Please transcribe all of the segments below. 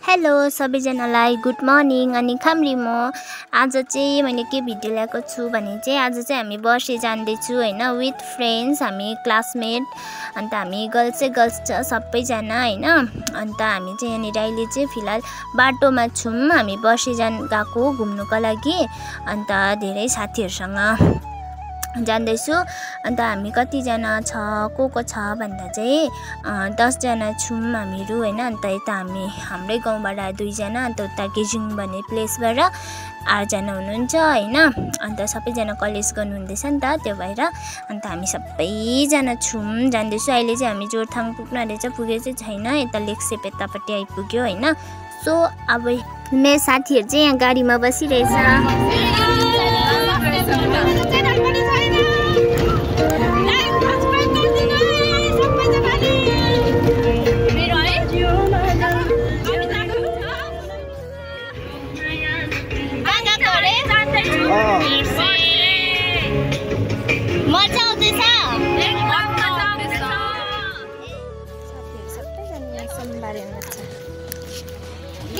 Hello सबैजनालाई good morning. अनि खाम्री म आज चाहिँ मैले के भिडियो ल्याएको छु भने चाहिँ आज चाहिँ हामी बसे जाँदैछु हैन, विथ फ्रेन्ड्स, हामी क्लासमेट। अन्त हामी गर्ल्स छ सबैजना हैन। अन्त हामी चाहिँ यहाँनिर अहिले चाहिँ फिलहाल बाटोमा छौँ, हामी बसे गएको घुम्नुको लागि। अन्त धेरै साथीहरूसँग जाँदैछु। अन्त हामी कतिजना छ को छ भन्दा चाहिँ 10 जना छौँ हामीहरू हैन। अन्त यता हाम्रै गाउँबाट 2 जना, अन्त उता गेजिङ भन्ने प्लेसबाट 8 जना हुनुहुन्छ हैन। अन्त सबैजना कलेज गर्नुहुँदैछ नि त, त्यो भएर अन्त हामी सबैजना छौँ जाँदैछु। अहिले चाहिँ हामी जोरथाङ पुग्नु आँटेछ, पुगे चाहिँ छैन, यता लेकसेप यतापट्टि आइपुग्यो हैन। सो अब मेरो साथीहरू चाहिँ यहाँ गाडीमा बसिरहेछ।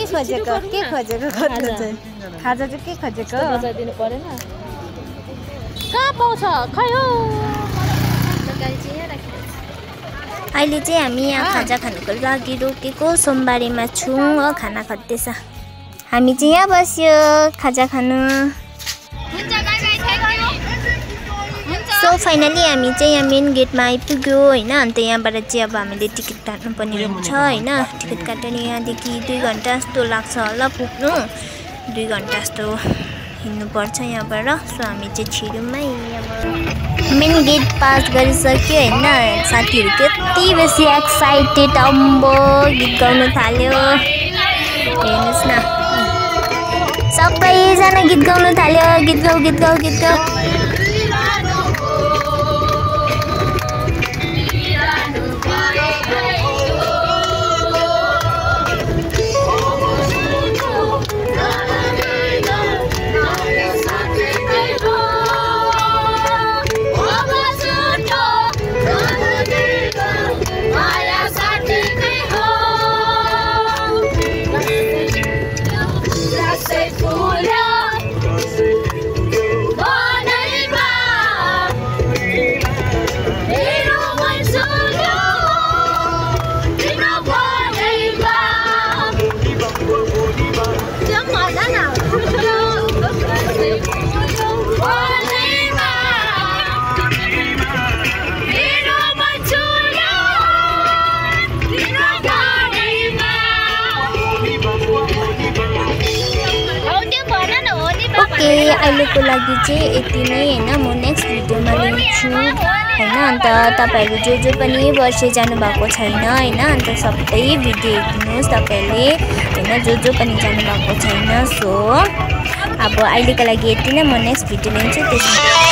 के खोजेको खाजा चाहिँ के खोजेको दिनु परेन, कहाँ पाउँछ खै हो। अहिले चाहिँ हामी यहाँ खाजा खानुको लागि रोकेको सोमबारेमा छौँ हो, खाना खोज्दैछ। हामी चाहिँ यहाँ बस्यो खाजा खानु। सो फाइनली हामी चाहिँ यहाँ मेन गेटमा आइपुग्यो हैन। अन्त यहाँबाट चाहिँ अब हामीले टिकट काट्नु पर्ने हुन्छ हैन। टिकट काटेर यहाँदेखि 2 घन्टा जस्तो लाग्छ होला पुग्नु, 2 घन्टा जस्तो हिँड्नुपर्छ यहाँबाट। सो हामी चाहिँ छिटोमै मेन गेट पास गरिसक्यो हैन। साथीहरू त्यति बेसी एक्साइटेड, अम्बो गीत गाउनु थाल्यो। हेर्नुहोस् न, सबैजना गीत गाउनु थाल्यो, गीत गाऊ। अहिलेको लागि चाहिँ यति नै हैन। म नेक्स्ट भिडियोमा ल्याउँछु हैन। अन्त तपाईहरु जो पनि बसे जानु भएको छैन हैन, अन्त सबै भिडियो हेर्नुस् तपाईहरुले हैन, जो पनि जानु भएको छैन। सो अब अहिलेको लागि यति नै, म नेक्स्ट भिडियो ल्याउँछु त्यसमा।